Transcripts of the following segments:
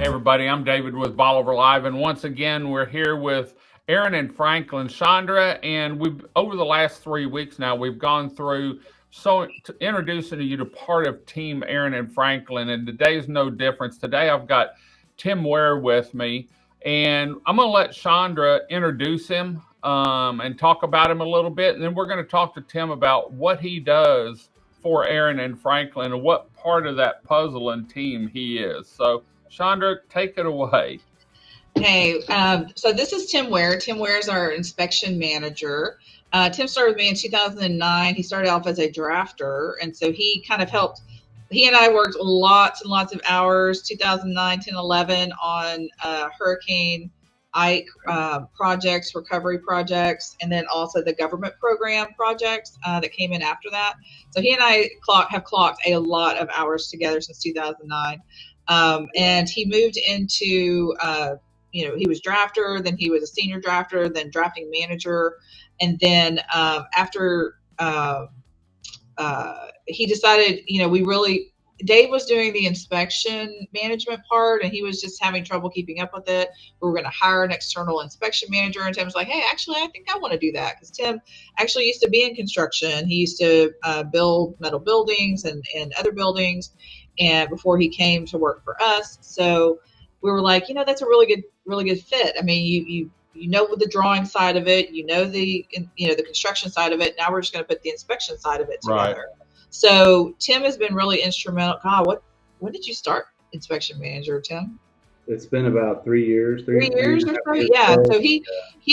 Everybody, I'm David with Bolivar Live, and once again, we're here with Aran and Franklin Chandra, and we've over the last 3 weeks now, we've gone through introducing you to part of Team Aran and Franklin, and today's no difference. Today, I've got Tim Ware with me, and I'm going to let Chandra introduce him and talk about him a little bit, and then we're going to talk to Tim about what he does for Aran and Franklin and what part of that puzzle and team he is. So, Chandra, take it away. Hey, so this is Tim Ware. Tim Ware is our inspection manager. Tim started with me in 2009. He started off as a drafter, and so he kind of helped. He and I worked lots and lots of hours, 2009, 10, 11, on Hurricane Ike projects, recovery projects, and then also the government program projects that came in after that. So he and I have clocked a lot of hours together since 2009. And he moved into, he was drafter, then he was a senior drafter, then drafting manager. And then after he decided, Dave was doing the inspection management part, and he was just having trouble keeping up with it. We were going to hire an external inspection manager, and Tim was like, hey, actually, I think I want to do that, because Tim actually used to be in construction. He used to build metal buildings and other buildings, and before he came to work for us. So we were like, that's a really good fit. I mean, you know the drawing side of it, the construction side of it. Now we're just going to put the inspection side of it together. Right. So Tim has been really instrumental. God, when did you start inspection manager, Tim? It's been about 3 years. 3 years or so? Yeah. So he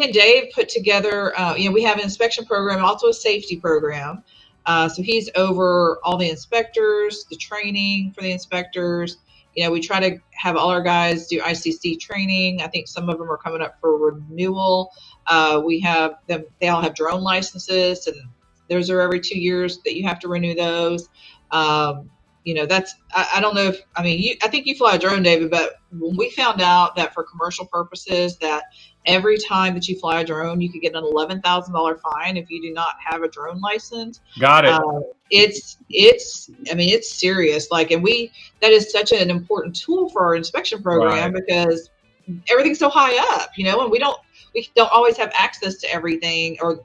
and Dave put together, we have an inspection program, also a safety program. So he's over all the inspectors, the training for the inspectors. We try to have all our guys do ICC training. I think some of them are coming up for renewal. We have them, they all have drone licenses, and those are every 2 years that you have to renew those. That's, I don't know if, I think you fly a drone, David, but when we found out that for commercial purposes, that every time that you fly a drone, you could get an $11,000 fine if you do not have a drone license. Got it. It's serious. That is such an important tool for our inspection program, right? Because everything's so high up, and we don't always have access to everything, or,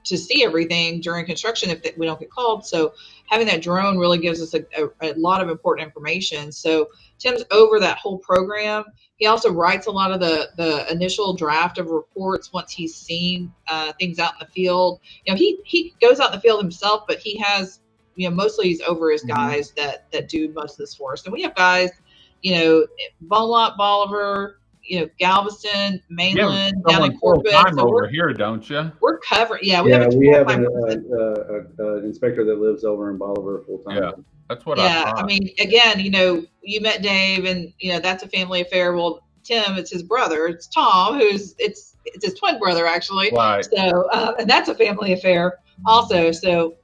to see everything during construction if we don't get called. So having that drone really gives us a lot of important information. So Tim's over that whole program. He also writes a lot of the initial draft of reports once he's seen things out in the field. He goes out in the field himself, but he has, mostly he's over his guys that do most of this for us. And we have guys, Beaumont, Bolivar, Galveston, Mainland, down in Corpus. So over here, don't you? We're covered. Yeah, we have an inspector that lives over in Bolivar full time. Yeah, that's what I thought. I mean, again, you met Dave, and that's a family affair. Well, Tim, it's his brother. It's Tom, it's his twin brother, actually. Right. So, and that's a family affair also. So,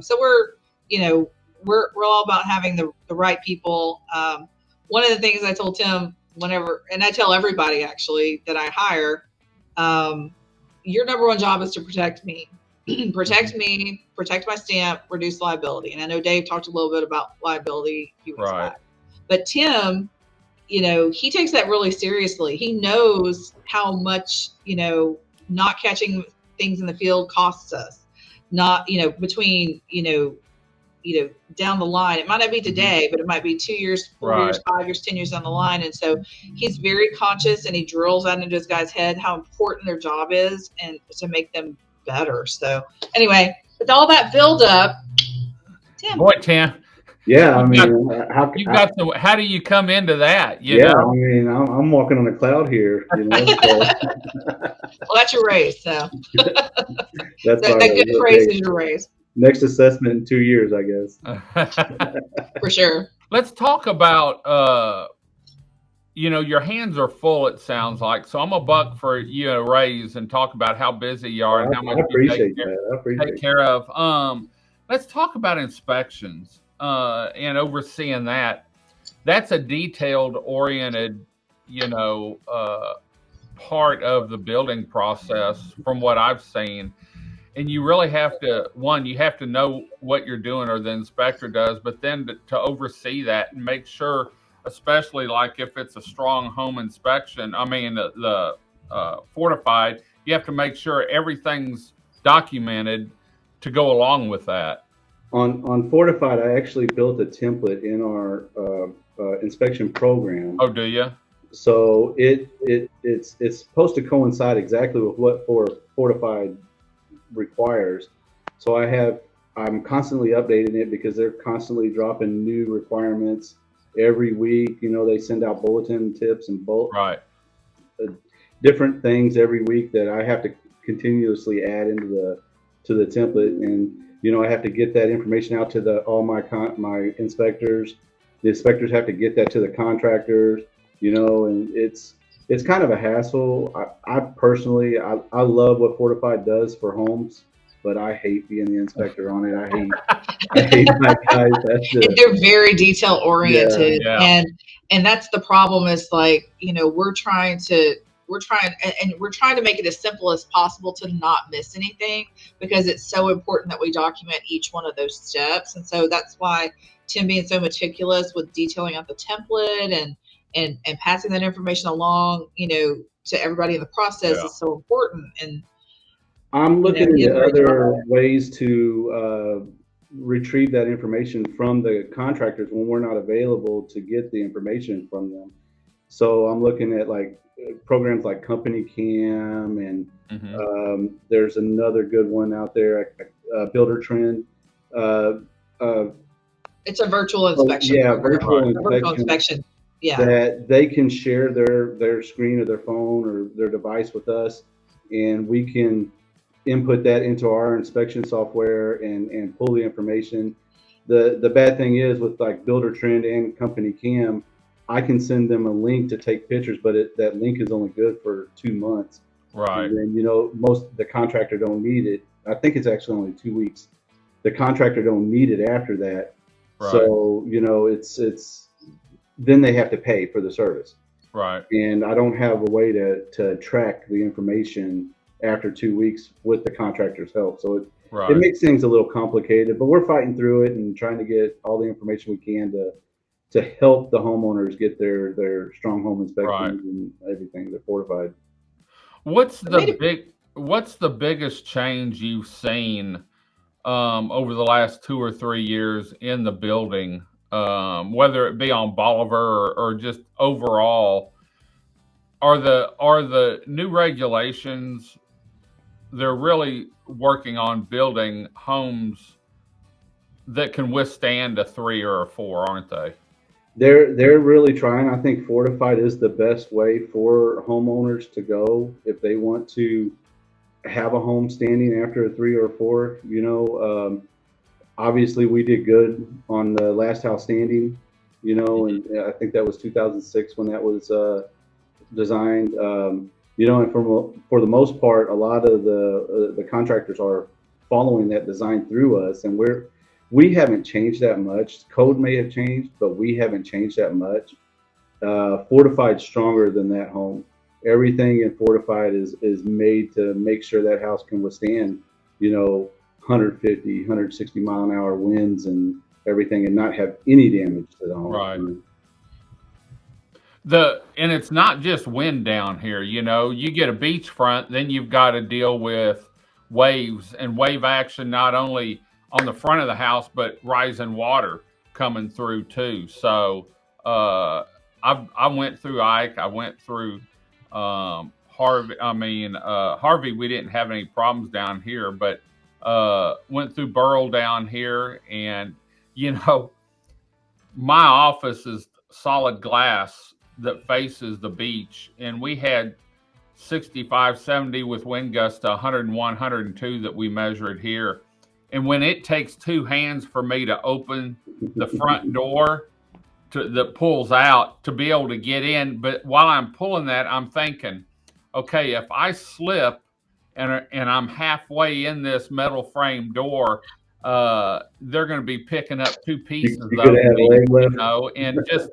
so we're all about having the right people. One of the things I told Tim, whenever, and I tell everybody actually that I hire, your number one job is to protect me. Protect me, protect my stamp, reduce liability. And I know Dave talked a little bit about liability a few weeks back. But Tim, he takes that really seriously. He knows how much, not catching things in the field costs us. Not, between, down the line. It might not be today, but it might be 2 years, 4 years, 5 years, 10 years down the line. And so he's very conscious, and he drills out into his guys' head how important their job is and to make them better. So anyway, with all that build up, Tim. Boy, Tim. Yeah, how do you come into that? I'm walking on a cloud here. So. Well, that's your raise. So that's that good praise is your raise. Next assessment in 2 years, I guess. For sure. Let's talk about, your hands are full, it sounds like. So I'm a buck for you a raise and talk about how busy you are and how much you take care of. Let's talk about inspections and overseeing that. That's a detailed oriented, part of the building process from what I've seen. And you really have to, you have to know what you're doing, or the inspector does, but then to oversee that and make sure especially like if it's a strong home inspection. I mean, the fortified, you have to make sure everything's documented to go along with that. On Fortified, I actually built a template in our inspection program. Oh, do you? So it's supposed to coincide exactly with what Fortified requires. So I'm constantly updating it because they're constantly dropping new requirements every week. You know, they send out bulletin tips and Right. different things every week that I have to continuously add into the template. And you know, I have to get that information out to all my inspectors. The inspectors have to get that to the contractors. You know, and it's kind of a hassle. I personally, I love what Fortified does for homes, but I hate being the inspector on it. I hate my guys. They're very detail oriented, Yeah. and that's the problem. Is like, you know, we're trying to make it as simple as possible to not miss anything, because it's so important that we document each one of those steps. And so that's why Tim being so meticulous with detailing out the template and passing that information along, you know, to everybody in the process is so important. And I'm looking into other ways to retrieve that information from the contractors when we're not available to get the information from them. So I'm looking at like programs like Company Cam, and there's another good one out there, Builder Trend. It's a virtual inspection. Yeah, virtual inspection. Yeah. That they can share their screen or their phone or their device with us, and we can input that into our inspection software and pull the information. The bad thing is with like Builder Trend and Company Cam, I can send them a link to take pictures, but that link is only good for 2 months. Right. And then, you know, the contractor don't need it. I think it's actually only 2 weeks. The contractor don't need it after that. Right. So, you know, it's then they have to pay for the service. Right. And I don't have a way to track the information after 2 weeks with the contractor's help. So it makes things a little complicated, but we're fighting through it and trying to get all the information we can to help the homeowners get their strong home inspections and everything. They're fortified. What's the biggest change you've seen over the last 2 or 3 years in the building, whether it be on Bolivar or just overall? Are the new regulations, they're really working on building homes that can withstand a 3 or a 4, aren't they? They're really trying. I think fortified is the best way for homeowners to go if they want to have a home standing after a 3 or a 4. You know, obviously we did good on the last house standing. You know, and I think that was 2006 when that was designed. You know, and for the most part, a lot of the contractors are following that design through us, and we haven't changed that much. Code may have changed, but we haven't changed that much. Fortified stronger than that home. Everything in Fortified is made to make sure that house can withstand, you know, 150, 160 mile an hour winds and everything, and not have any damage to the home. Right. And it's not just wind down here. You know, you get a beachfront, then you've got to deal with waves and wave action, not only on the front of the house, but rising water coming through too. So I went through Ike. I went through Harvey. Harvey, we didn't have any problems down here, but went through Burl down here. And, you know, my office is solid glass that faces the beach. And we had 65, 70 with wind gusts to 101, 102 that we measured here. And when it takes 2 hands for me to open the front door that pulls out to be able to get in, but while I'm pulling that, I'm thinking, okay, if I slip and I'm halfway in this metal frame door, they're going to be picking up 2 pieces of me, you know, and just,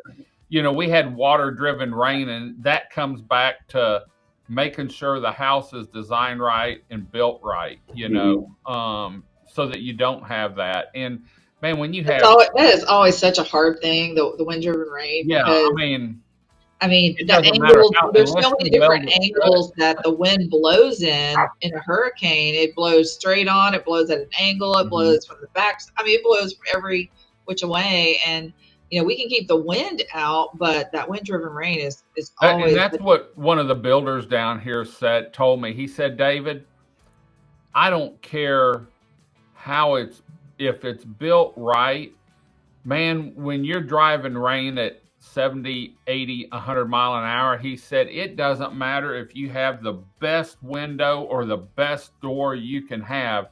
you know, we had water-driven rain, and that comes back to making sure the house is designed right and built right, you know. So that you don't have that. And man, when you have, that is always such a hard thing, the wind-driven rain, yeah, because I mean, it the doesn't matter angles, how, there's so unless many you weld different it angles that the wind blows in a hurricane. It blows straight on, it blows at an angle, it blows from the back. I mean, it blows from every which way. And, we can keep the wind out, but that wind-driven rain is always. And that's what one of the builders down here told me. He said, David, I don't care if it's built right, man, when you're driving rain at 70, 80, 100 mile an hour, he said, it doesn't matter if you have the best window or the best door you can have.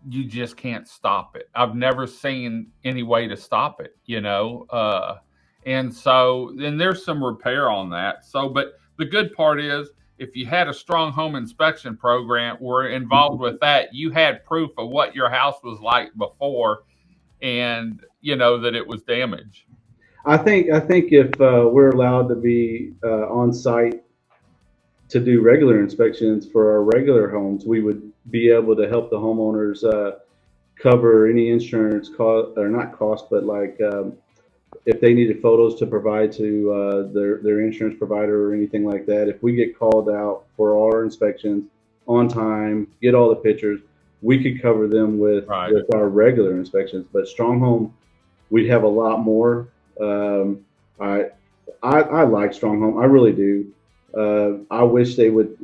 You just can't stop it. I've never seen any way to stop it, and so then there's some repair on that. So, but the good part is, if you had a strong home inspection program, were involved with that, you had proof of what your house was like before, and that it was damaged. I think if we're allowed to be on site to do regular inspections for our regular homes, we would be able to help the homeowners cover any insurance cost, or not cost, but like if they needed photos to provide to their insurance provider or anything like that. If we get called out for all our inspections on time, get all the pictures, we could cover them with our regular inspections. But Strong Home, we'd have a lot more. I like Strong Home, I really do. I wish they would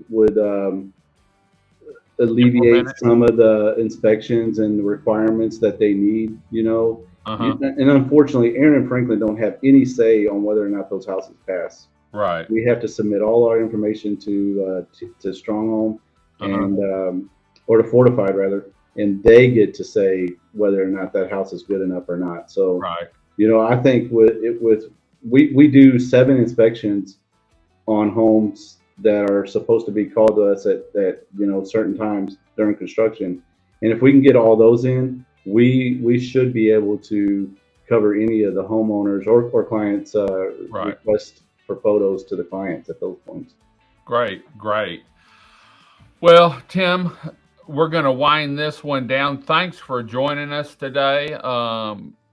alleviate some of the inspections and the requirements that they need, And unfortunately, Aran and Franklin don't have any say on whether or not those houses pass. Right. We have to submit all our information to Strong Home and or to Fortified rather, and they get to say whether or not that house is good enough or not. So, I think we do 7 inspections on homes that are supposed to be called to us at certain times during construction, and if we can get all those in, we should be able to cover any of the homeowners or clients' request for photos to the clients at those points. Great. Well, Tim, we're going to wind this one down. Thanks for joining us today.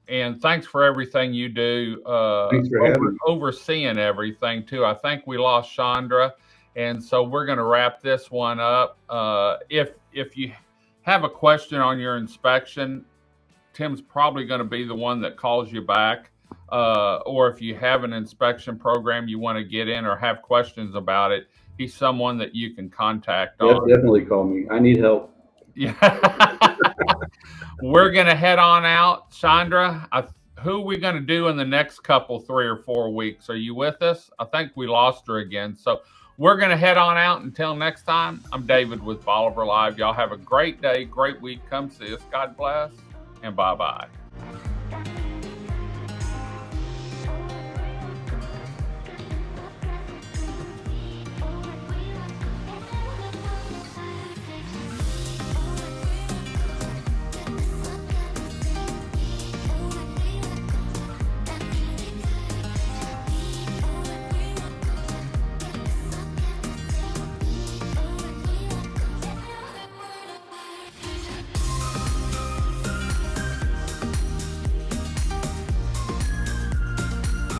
And thanks for everything you do. Thanks for having me. Overseeing everything too. I think we lost Chandra, and so we're going to wrap this one up. If you have a question on your inspection, Tim's probably going to be the one that calls you back. Or if you have an inspection program you want to get in or have questions about it, he's someone that you can contact. Definitely call me. I need help. Yeah. We're going to head on out. Chandra, who are we going to do in the next 3 or 4 weeks? Are you with us? I think we lost her again. So we're going to head on out. Until next time, I'm David with Bolivar Live. Y'all have a great day, great week. Come see us. God bless, and bye-bye.